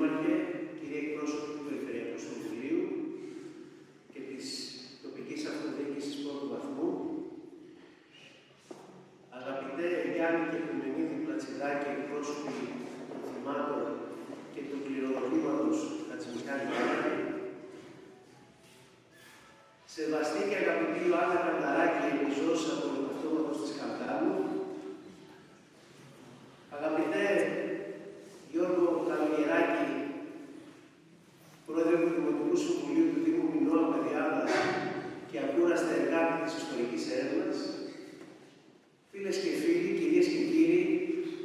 Δήμαρχε, κύριε εκπρόσωποι του Περιφερειακού Συμβουλίου και της τοπικής αυτοδιοίκησης πρώτου βαθμού, αγαπητέ Γιάννη και Επιμενίδη Πλατσιδάκη, εκπρόσωποι των θυμάτων και του κληροδοτήματος Χατζημιχάλη Μάρκη, σεβαστή και αγαπητή Ιωάννα Κανταράκη, επιζώσα του αυτόματος της Καμπτάνου, αγαπητέ Γιώργο Καλογεράκη, πρόεδρε του Δημοτικού Συμβουλίου του Δήμου Μινώα Παιδιάδας και ακούραστα εργάτη της ιστορικής έρευνας, φίλες και φίλοι, κυρίες και κύριοι,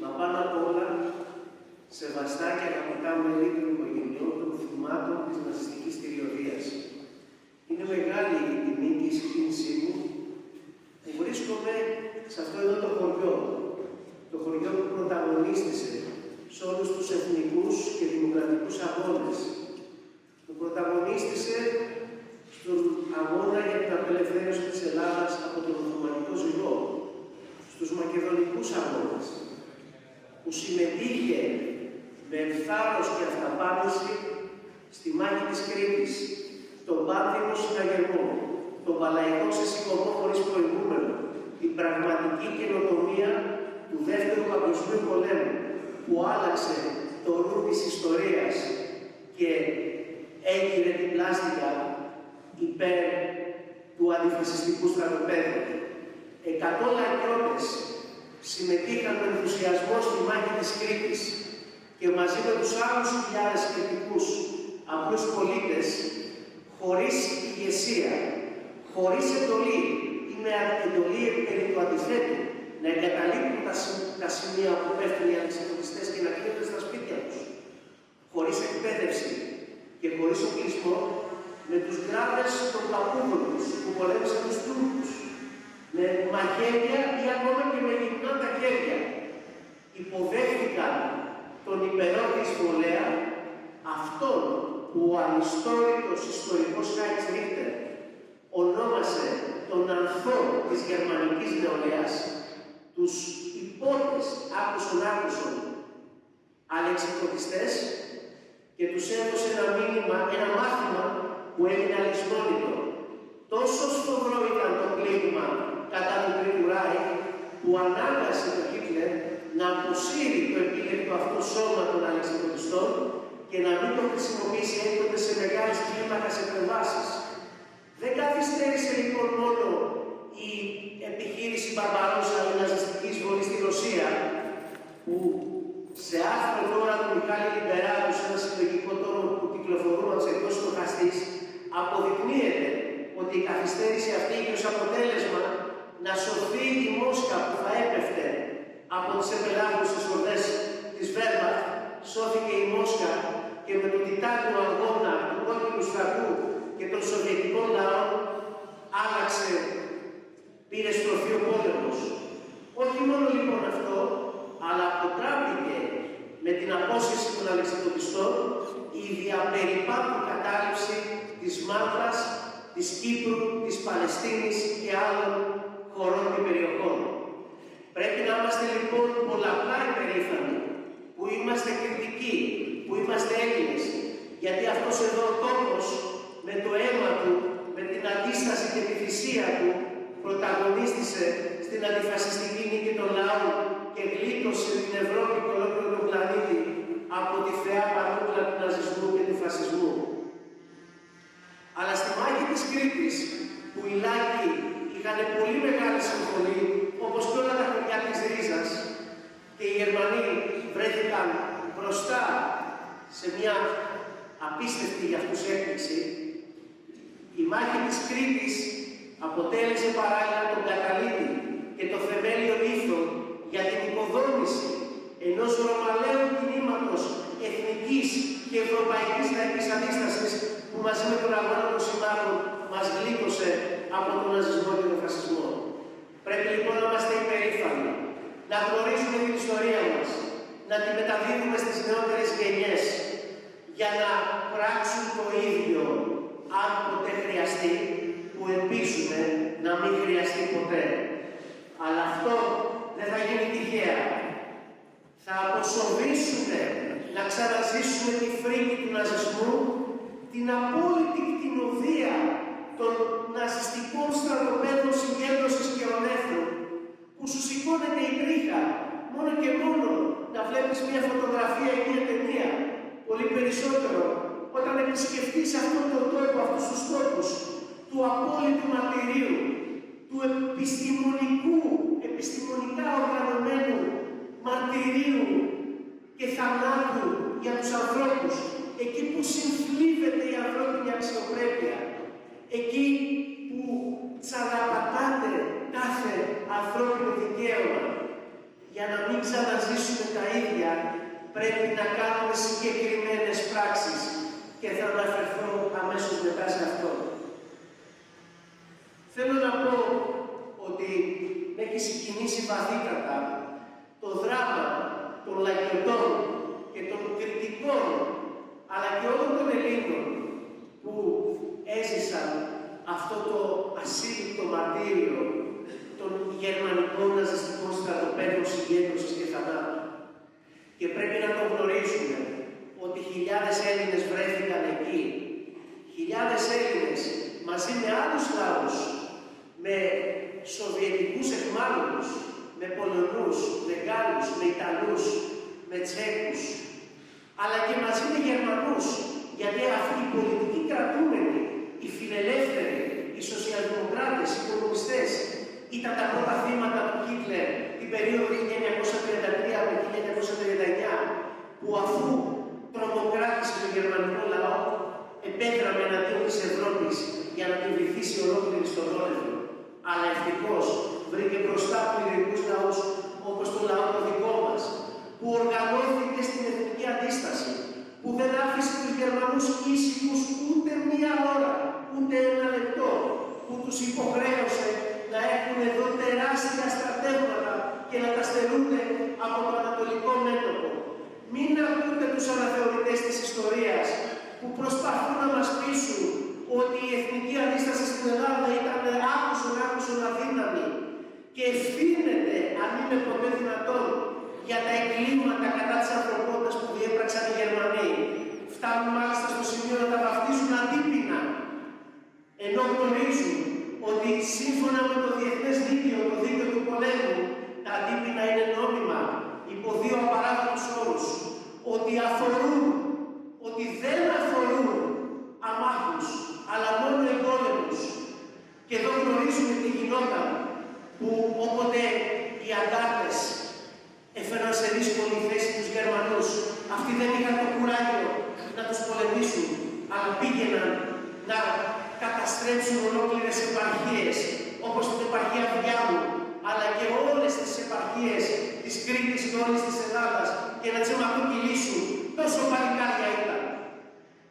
μα πάνω απ' όλα, σεβαστά και αγαπητά μέλη των οικογενειών των θυμάτων της ναζιστικής τυριωδίας. Είναι μεγάλη η τιμή και η συγκίνησή μου που βρίσκομαι σε αυτό εδώ το χωριό που πρωταγωνίστησε σε όλους τους εθνικούς και δημοκρατικούς αγώνες, που πρωταγωνίστησε στον αγώνα για την απελευθέρωση της Ελλάδας από τον Οθωμανικό ζυγό, στους μακεδονικούς αγώνες, που συμμετείχε με θάρρος και αυταπάτηση στη μάχη της Κρήτης, τον πάνθυμο συναγερμό, τον παλαϊκό ξεσηκωμό χωρίς προηγούμενο, την πραγματική καινοτομία του Δεύτερου Παγκοσμίου Πολέμου, που άλλαξε το ρου της ιστορίας και έγειρε την πλάστικα υπέρ του αντιφασιστικού στρατοπέδου. 100 λαϊκρότες συμμετείχαν με ενθουσιασμό στη μάχη της Κρήτης και μαζί με τους άλλους χιλιάδες κριτικούς απλούς πολίτες, χωρίς ηγεσία, χωρίς εντολή ή με εντολή περί του αντιθέτου, να εγκαταλείπουν τα σημεία που πέφτουν οι αλεξιπτωτιστές και να κλείνουν στα σπίτια τους, χωρίς εκπαίδευση και χωρίς οπλισμό, με τους γκράβες των παππούδων τους που πολέμησαν τους Τούρκους, με μαχαίρια ή ακόμα και με γυμνά τα χέρια, υποδέχτηκαν τον υπερότη εισβολέα, αυτόν που ο ανιστόρητος ιστορικός Χάιντς Ρίχτερ ονόμασε τον ανθό της γερμανικής νεολαίας, τους υπότες άκουσον αλεξιπτωτιστές, και τους έδωσε ένα μήνυμα, ένα μάθημα που έγινε αλυσμόνητο. Τόσο σφοδρό ήταν το κλίγμα κατά του Τρίτου Ράιχ, που ανάγκασε τον Χίτλερ να αποσύρει το επίλεκτο αυτό σώμα των αλεξιπτωτιστών και να μην το χρησιμοποιήσει έκτοτε σε μεγάλες κλίμακες επεμβάσεις. Δεν καθυστέρησε λοιπόν μόνο η επιχείρηση Μπαρμπαρόσα, η ναζιστική εισβολή στη Ρωσία, που σε άρθρο τώρα του Μιχάλη Λιμπεράτου, σε ένα συλλογικό τόμο που κυκλοφορούν από τις εκδόσεις του Χαστής, αποδεικνύεται ότι η καθυστέρηση αυτή είχε ως αποτέλεσμα να σωθεί η Μόσχα που θα έπεφτε από τις επελάβουσες ορδές της Βέρμαχτ. Σώθηκε η Μόσχα και με τον τιτάνιο αγώνα του κόκκινου στρατού και των σοβιετικών λαών άλλαξε, πήρε στροφή ο πόλεμος. Όχι μόνο λοιπόν αυτό, αλλά αποτράπηκε με την απόσυρση των αλεξιπτωτιστών η διαπεριπάτου κατάληψη της Μάλτας, της Κύπρου, της Παλαιστίνης και άλλων χωρών και περιοχών. Πρέπει να είμαστε λοιπόν πολλαπλά υπερήφανοι, που είμαστε κριτικοί, που είμαστε Έλληνες, γιατί αυτός εδώ ο τόπος με το αίμα του, με την αντίσταση και τη θυσία του, πρωταγωνίστησε στην αντιφασιστική νίκη των λαών και γλίτωσε την Ευρώπη και ολόκληρο τον πλανήτη από τη θεά πανούκλα του ναζισμού και του φασισμού. Αλλά στη μάχη της Κρήτης, που οι Λάκοι είχαν πολύ μεγάλη συμφωνή, όπως και όλα τα χωριά της Ρίζας, και οι Γερμανοί βρέθηκαν μπροστά σε μια απίστευτη για αυτούς έκπληξη, η μάχη της Κρήτης αποτέλεσε παράλληλα τον καταλήτη και το θεμέλιο λίθο για την οικοδόμηση ενός ρωμαλαίου κινήματος εθνικής και ευρωπαϊκής λαϊκής αντίστασης που μαζί με τον αγώνα των συμμάχων μας γλίτωσε από τον ναζισμό και τον φασισμό. Πρέπει λοιπόν να είμαστε υπερήφανοι, να γνωρίζουμε την ιστορία μας, να τη μεταδίδουμε στις νεότερες γενιές για να πράξουν το ίδιο αν ποτέ χρειαστεί, που ελπίζουμε να μην χρειαστεί ποτέ. Αλλά αυτό δεν θα γίνει τυχαία. Θα αποσοβήσουμε να ξαναζήσουμε τη φρίκη του ναζισμού, την απόλυτη κτηνοδία των ναζιστικών στρατοπέδων συγκέντρωσης και ονέφρων, που σου σηκώνεται η τρίχα μόνο και μόνο να βλέπεις μια φωτογραφία ή μια ταινία, πολύ περισσότερο όταν επισκεφτείς αυτόν τον τόπο, αυτούς τους τόπους του απόλυτου μαρτυρίου, του επιστημονικά οργανωμένου μαρτυρίου και θανάτου για τους ανθρώπους, εκεί που συμφλίβεται η ανθρώπινη αξιοπρέπεια, εκεί που τσαλαπατάτε κάθε ανθρώπινο δικαίωμα. Για να μην ξαναζήσουμε τα ίδια, πρέπει να κάνουμε συγκεκριμένες πράξεις και θα αναφερθώ αμέσως μετά σε αυτό. Θέλω να πω ότι με έχει συγκινήσει βαθύτατα το δράμα των λαϊκωτών και των κριτικών, αλλά και όλων των Ελλήνων που έζησαν αυτό το ασύλληπτο μαρτύριο των γερμανικών ναζιστικών στρατοπέδων συγκέντρωσης και θανάτου. Και πρέπει να το γνωρίζουμε ότι χιλιάδες Έλληνες βρέθηκαν εκεί. Χιλιάδες Έλληνες μαζί με άλλους λαούς, με Σοβιετικούς εχμάλωτους, με Πολωνούς, με Γάλλους, με Ιταλούς, με Τσέχους, αλλά και μαζί με Γερμανούς, γιατί αυτοί οι πολιτικοί κρατούμενοι, οι φιλελεύθεροι, οι σοσιαλδημοκράτες, οι κομμουνιστές, ήταν τα πρώτα θύματα του Χίτλερ την περίοδο 1933 με 1939, που αφού τρομοκράτησε τον γερμανικό λαό, επέδραμε εναντίον της Ευρώπης για να την βυθίσει ολόκληρη στον πόλεμο. Αλλά ευτυχώς βρήκε μπροστά του ειρηνικούς λαούς, όπως το λαό το δικό μας, που οργανώθηκε στην εθνική αντίσταση, που δεν άφησε τους Γερμανούς ήσυχους ούτε μία ώρα, ούτε ένα λεπτό, που τους υποχρέωσε να έχουν εδώ τεράστια στρατεύματα και να τα στερούνται από το ανατολικό μέτωπο. Μην ακούτε τους αναθεωρητές της ιστορίας που προσπαθούν να μας πείσουν ότι η εθνική αντίσταση στην Ελλάδα ήταν άκουσον αδύναμη και ευθύνεται, αν είναι ποτέ δυνατόν, για τα εγκλήματα κατά της ανθρωπότητας που διέπραξαν οι Γερμανοί. Φτάνουν μάλιστα στο σημείο να τα βαφτίζουν αντίπεινα, ενώ γνωρίζουν ότι σύμφωνα με το διεθνές δίκαιο, το δίκαιο του πολέμου, τα αντίπεινα είναι νόμιμα υπό δύο απαράδεκτους όρους, ότι δεν αφορούν αμάχους, αλλά μόνο εμπόλεμους. Και εδώ γνωρίζουμε τι γινόταν, που όποτε οι αντάρτες έφεραν σε δύσκολη θέση τους Γερμανούς, αυτοί δεν είχαν το κουράγιο να τους πολεμήσουν, αλλά πήγαιναν να καταστρέψουν ολόκληρες επαρχίες, όπως την επαρχία Βιάμου, αλλά και όλες τις επαρχίες της Κρήτης και όλης της Ελλάδας, και να τις αιματοκυλήσουν. Τόσο παλικάρια ήταν.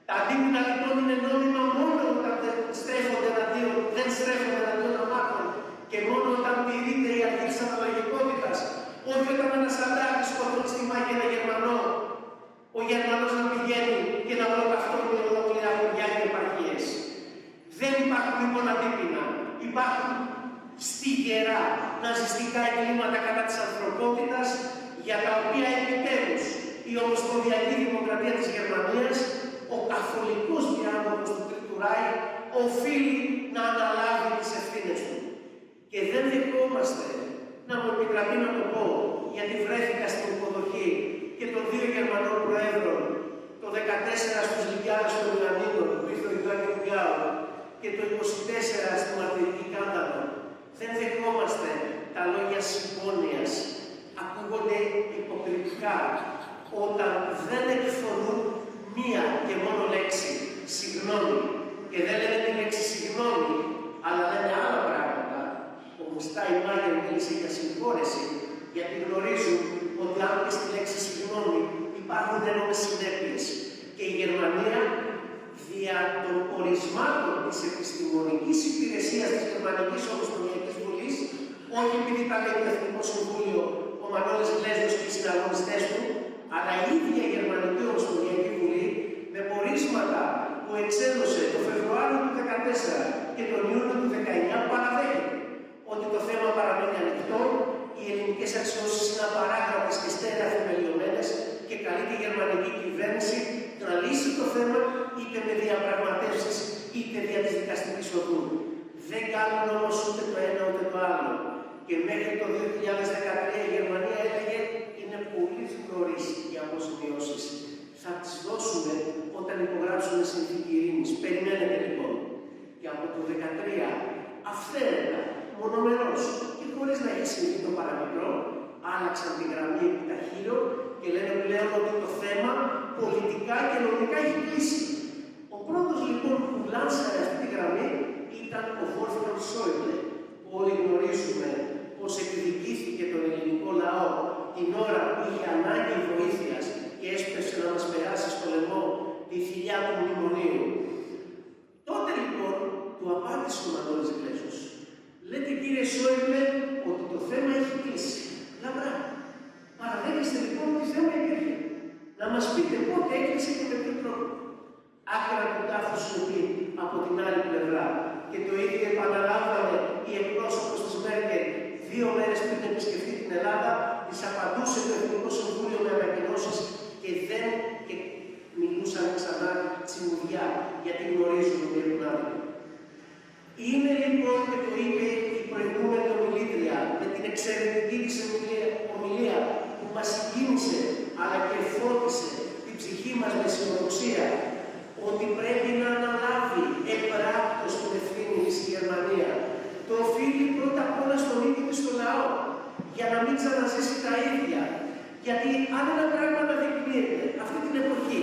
Τα αντίπεινα λοιπόν είναι νόμιμα μόνο όταν δεν στρέφονται εναντίον αμάχων και μόνο όταν τηρείται η αρχή της αναλογικότητας. Όχι όταν ένας αντάρτης σκοτώνει στη μάχη ένα Γερμανό, ο Γερμανός να πηγαίνει και να ολοκαυτώνει ολόκληρα χωριά και επαρχίες. Δεν υπάρχουν λοιπόν αντίπεινα. Υπάρχουν στιγερά ναζιστικά εγκλήματα κατά της ανθρωπότητας, για τα οποία επιτέλους η Ομοσπονδιακή Δημοκρατία της Γερμανίας, ο καθολικός διάδοχος του Τρίτου Ράιχ, οφείλει να αναλάβει τις ευθύνες του. Και δεν δεχόμαστε, να μου επιτραπεί να το πω, γιατί βρέθηκα στην υποδοχή και των δύο Γερμανών Προέδρων, το 14 στους Λυκιάδες των Ιωαννίνων, που ήρθε ο Ιωάννη Γκάου, και το 24 στη Μαρτυρική Κάντανο. Δεν δεχόμαστε τα λόγια συμπόνιας. Ακούγονται υποκριτικά όταν δεν εκφωνούν μία και μόνο λέξη, συγγνώμη. Και δεν λένε τη λέξη συγγνώμη, αλλά λένε άλλα πράγματα. Ο Στάινμάγερ μίλησε για συγχώρεση, γιατί γνωρίζουν ότι αν και στη λέξη συγγνώμη υπάρχουν ένομες συνέπειες. Και η Γερμανία, δια των ορισμάτων της επιστημονικής υπηρεσίας της Γερμανικής Ομοσπονδιακής Βουλής, όχι επειδή τα λέει το Εθνικό Συμβούλιο, ο Μανώλης Γλέζος και οι συναγωνιστές του, αλλά η ίδια η Γερμανική Ομοσπονδιακή Βουλή, με πορίσματα που εξέδωσε το Φεβρουάριο του 2014 και τον Ιούνιο του 2019, παραδέχεται ότι το θέμα παραμένει ανοιχτό, οι ελληνικές αξιώσεις είναι απαράγραπτες και στέρεα θεμελιωμένες και καλεί τη γερμανική κυβέρνηση κυβέρνηση να λύσει το θέμα είτε με διαπραγματεύσεις είτε δια της δικαστικής οδού. Δεν κάνουν όμως ούτε το ένα ούτε το άλλο. Και μέχρι το 2013 η Γερμανία έλεγε είναι πολύ νωρίς οι αποζημιώσεις. Θα τις δώσουμε όταν υπογράψουμε συνθήκη ειρήνης. Περιμένετε λοιπόν. Και από το 2013 αυθαίρετα, μονομερός και χωρίς να έχει συμβεί το παραμικρό, άλλαξαν τη γραμμή επιταχύρω και λένε πλέον ότι το θέμα πολιτικά και νομικά έχει κλείσει. Ο πρώτος λοιπόν που λάνσαρε αυτή τη γραμμή ήταν ο Wolfgang Schäuble. Όλοι γνωρίζουμε πως εκδικήθηκε τον ελληνικό λαό την ώρα που είχε ανάγκη βοήθειας και έσπευσε να μας περάσει στο λαιμό τη θηλιά του μνημονίου. Τότε λοιπόν του απάντησε ο Μανώλης Γλέζος. Λέτε κύριε Schäuble ότι το θέμα έχει κλείσει. Λαμπρά. Παραδέχεστε λοιπόν ότι το θέμα υπήρχε. Να μας πείτε πότε έκλεισε και με ποιο τρόπο. Άκρα του τάφου σιωπή από την άλλη πλευρά. Και το ίδιο επαναλάμβανε η εκπρόσωπος της Μέρκελ 2 μέρες πριν επισκεφτεί την Ελλάδα, της απαντούσε το Εθνικό Συμβούλιο με ανακοινώσεις και δεν μιλούσαν ξανά τσιμουδιά, γιατί γνωρίζουν ότι έχουν άδικο. Είναι λοιπόν, και το είπε η προηγούμενη ομιλήτρια, με την εξαιρετική της ομιλία που μας συγκίνησε, αλλά και φώτισε την ψυχή μας με αισιοδοξία, ότι πρέπει να αναλάβει επράκτος την ευθύνη της η Γερμανία. Το οφείλει πρώτα απ' όλα στον ίδιο της το λαό, για να μην ξαναζήσει τα ίδια. Γιατί αν ένα πράγμα αναδεικνύεται αυτή την εποχή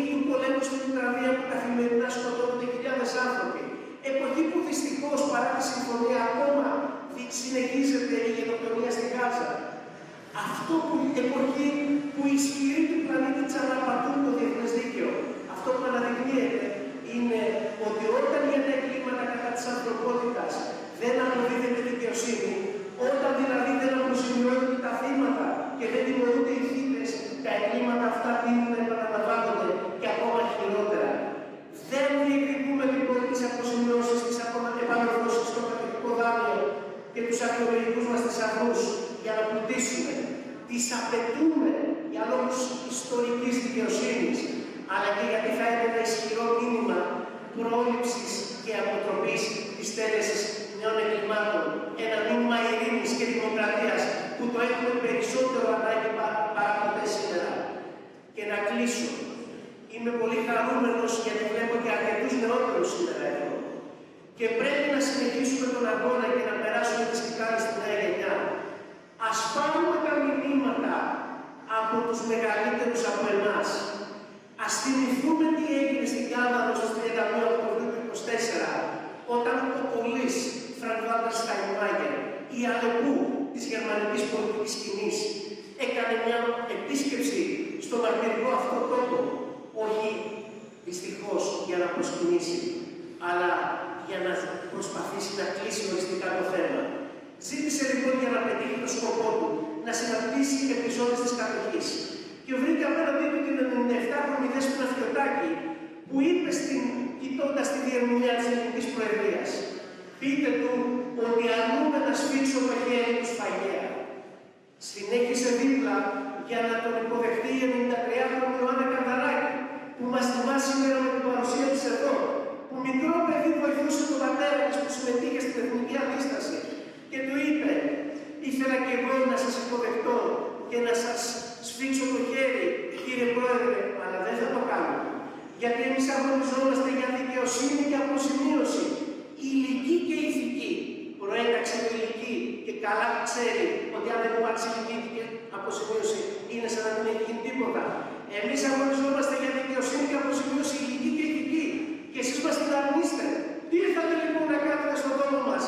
του πολέμου στην Ουκρανία που καθημερινά σκοτώνονται χιλιάδες άνθρωποι, εποχή που δυστυχώς παρά τη συμφωνία ακόμα συνεχίζεται η γενοκτονία στην Γάζα, εποχή που οι ισχυροί του πλανήτη ξαναπατούν το διεθνές δίκαιο. Αυτό που αναδεικνύεται είναι ότι όταν για τα εγκλήματα κατά της ανθρωπότητας δεν αποδίδεται δικαιοσύνη, όταν δηλαδή δεν αποζημιώνονται τα θύματα και δεν τιμωρούνται οι θύτες, τα εγκλήματα αυτά τείνουν να επαναλαμβάνονται και ακόμα χειρότερα. Δεν διεκδικούμε λοιπόν τις αποζημιώσεις, τις επανορθώσεις στο κατοικικό δάνειο και τους αρχαιολογικούς μας θησαυρούς για να πλουτίσουμε. Τις απαιτούμε για λόγους ιστορικής δικαιοσύνης, αλλά και γιατί θα είναι ένα ισχυρό μήνυμα πρόληψης και αποτροπής της τέλεσης νέων εγκλημάτων. Ένα μήνυμα ειρήνης και δημοκρατίας που το έχουμε περισσότερο ανάγκη παρά ποτέ σήμερα. Και να κλείσω. Είμαι πολύ χαρούμενος γιατί βλέπω και αρκετούς νεότερους σήμερα εδώ. Και πρέπει να συνεχίσουμε τον αγώνα και να περάσουμε τις κοιτάνες στη νέα γενιά. Ας πάρουμε τα μηνύματα από τους μεγαλύτερους από εμάς. Ας θυμηθούμε τι έγινε στην Κάδαρο στις 31 Οκτωβρίου του 1924, όταν ο Πολύς Φρανκ-Βάλτερ Στάινμάγερ, η Αλεπού της γερμανικής πολιτικής σκηνής, έκανε μια επίσκεψη στο μαρτυρικό αυτό τόπο, όχι δυστυχώς για να προσκυνήσει, αλλά για να προσπαθήσει να κλείσει οριστικά το θέμα. Ζήτησε λοιπόν για να πετύχει το σκοπό του να συναντήσει επεισόδες της κατοχής. Και βρήκε απέναντί του την 97χρονη Δέσποινα Φιωτάκη, που είπε κοιτώντας τη διερμηνία της ελληνικής προεδρίας, πείτε του ότι αρνούμε να σφίξω το χέρι του σφαγέα. Συνέχισε δίπλα για να τον υποδεχτεί η 93χρονη Ιωάννα Κανδαράκη, που μας τιμά σήμερα με την παρουσία της εδώ, που μικρό παιδί βοηθούσε τον πατέρα της που συμμετείχε στην εθνική αντίσταση και του είπε, ήθελα και εγώ να σας υποδεχτώ και να σας σφίξω το χέρι, κύριε Πρόεδρε, αλλά δεν θα το κάνω. Γιατί εμείς αγωνιζόμαστε για δικαιοσύνη και αποζημίωση, ηλική και ηθική. Προέταξε το ηλική και καλά ξέρει ότι αν δεν υπάρξει ηλική και αποζημίωση είναι σαν να μην έχει γίνει τίποτα. Εμείς αγωνιζόμαστε για δικαιοσύνη και αποζημίωση, ηλική και ηθική. Και εσείς μας την αρνείστε. Τι ήρθατε λοιπόν να κάνετε στον τόπο μας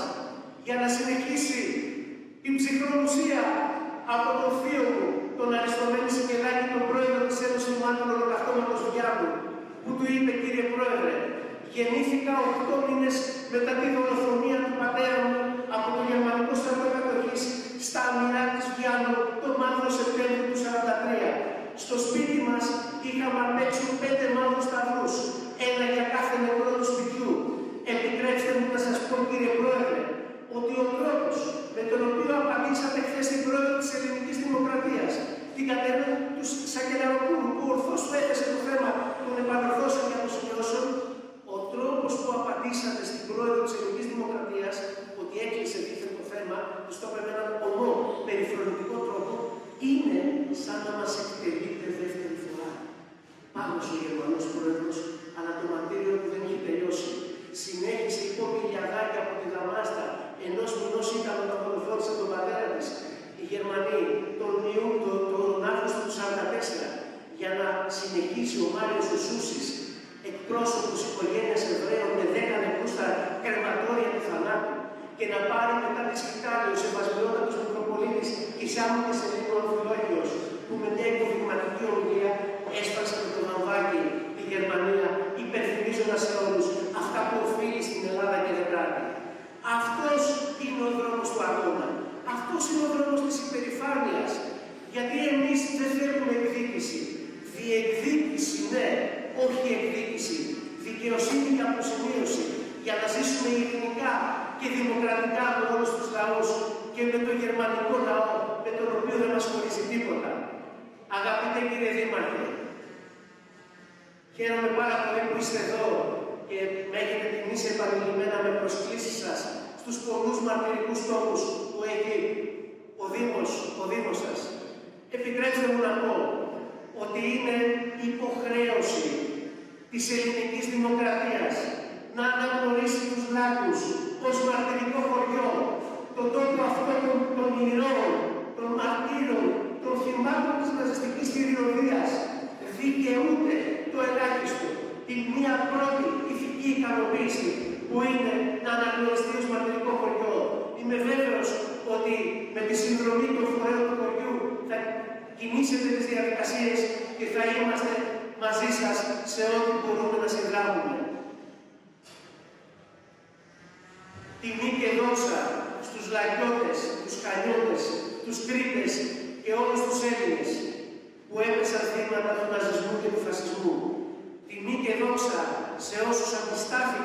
για να συνεχίσει την ψυχρολουσία από τον θείο μου, τον Αριστομένη Σικελάκη, τον πρόεδρο της Ένωσης Μάτων Ολοκαυτώματος Διάβου, που του είπε, κύριε Πρόεδρε, γεννήθηκα 8 μήνες μετά τη δολοφονία του πατέρα μου από το γερμανικό στρατό κατοχής στα αμυρά της Βιάνου το μαύρο Σεπτέμβριο του 1943. Στο σπίτι μας είχαμε απ' έξω 5 μαύρους σταυρούς, ένα για κάθε νεκρό του σπιτιού. Επιτρέψτε μου να σας πω, κύριε Πρόεδρε, ότι ο τρόπος με τον οποίο απαντήσατε χθες την πρόεδρο της Ελληνικής Δημοκρατίας, την Κατερίνα του Σακελαροπούλου, που ορθώς εκπρόσωπους οικογένειας Εβραίων με 10 νεκρούς στα κρεματόρια του θανάτου και να πάρει μετά τη σκητάλη ο Σεβασμιότατος Μητροπολίτης Κισάμονης Ελλήνου Αμφιλόγιος, που με μια υποδειγματική ομιλία έσπασε με το βαμβάκι τη Γερμανία, υπενθυμίζοντας σε όλους αυτά που οφείλει στην Ελλάδα και δεν κάνει. Αυτός είναι ο δρόμος του αγώνα. Αυτός είναι ο δρόμος της υπερηφάνειας. Γιατί εμείς δεν θέλουμε εκδίκηση. Διεκδίκηση, ναι, όχι εκδίκηση. Δικαιοσύνη και αποζημίωση. Για να ζήσουμε ειρηνικά και δημοκρατικά με όλους τους λαούς και με τον γερμανικό λαό, με τον οποίο δεν μας χωρίζει τίποτα. Αγαπητέ κύριε Δήμαρχε, χαίρομαι πάρα πολύ που είστε εδώ και με έχετε τιμήσει επανειλημμένα με προσκλήσεις σας στους πολλούς μαρτυρικούς τόπους που έχει ο Δήμος σας. Επιτρέψτε μου να πω ότι είναι υποχρέωση της ελληνικής δημοκρατίας να αναγνωρίσει τους Λάκους ως μαρτυρικό χωριό, τον τόπο αυτό των ηρώων, των μαρτύρων, των θυμάτων της ναζιστικής κυριωδίας. Δικαιούται το ελάχιστο, την μία πρώτη ηθική ικανοποίηση που είναι να αναγνωριστεί ως μαρτυρικό χωριό. Είμαι βέβαιος ότι με τη συνδρομή των φορέων του χωριού θα κινήσετε τις διαδικασίες και θα είμαστε μαζί σας σε ό,τι μπορούμε να συνδράμουμε. Τιμή και δόξα στους Λακιώτες, τους Χανιώτες, τους Κρήτες και όλους τους Έλληνες που έπεσαν θύματα του ναζισμού και του φασισμού. Τιμή και δόξα σε όσους αντιστάθηκαν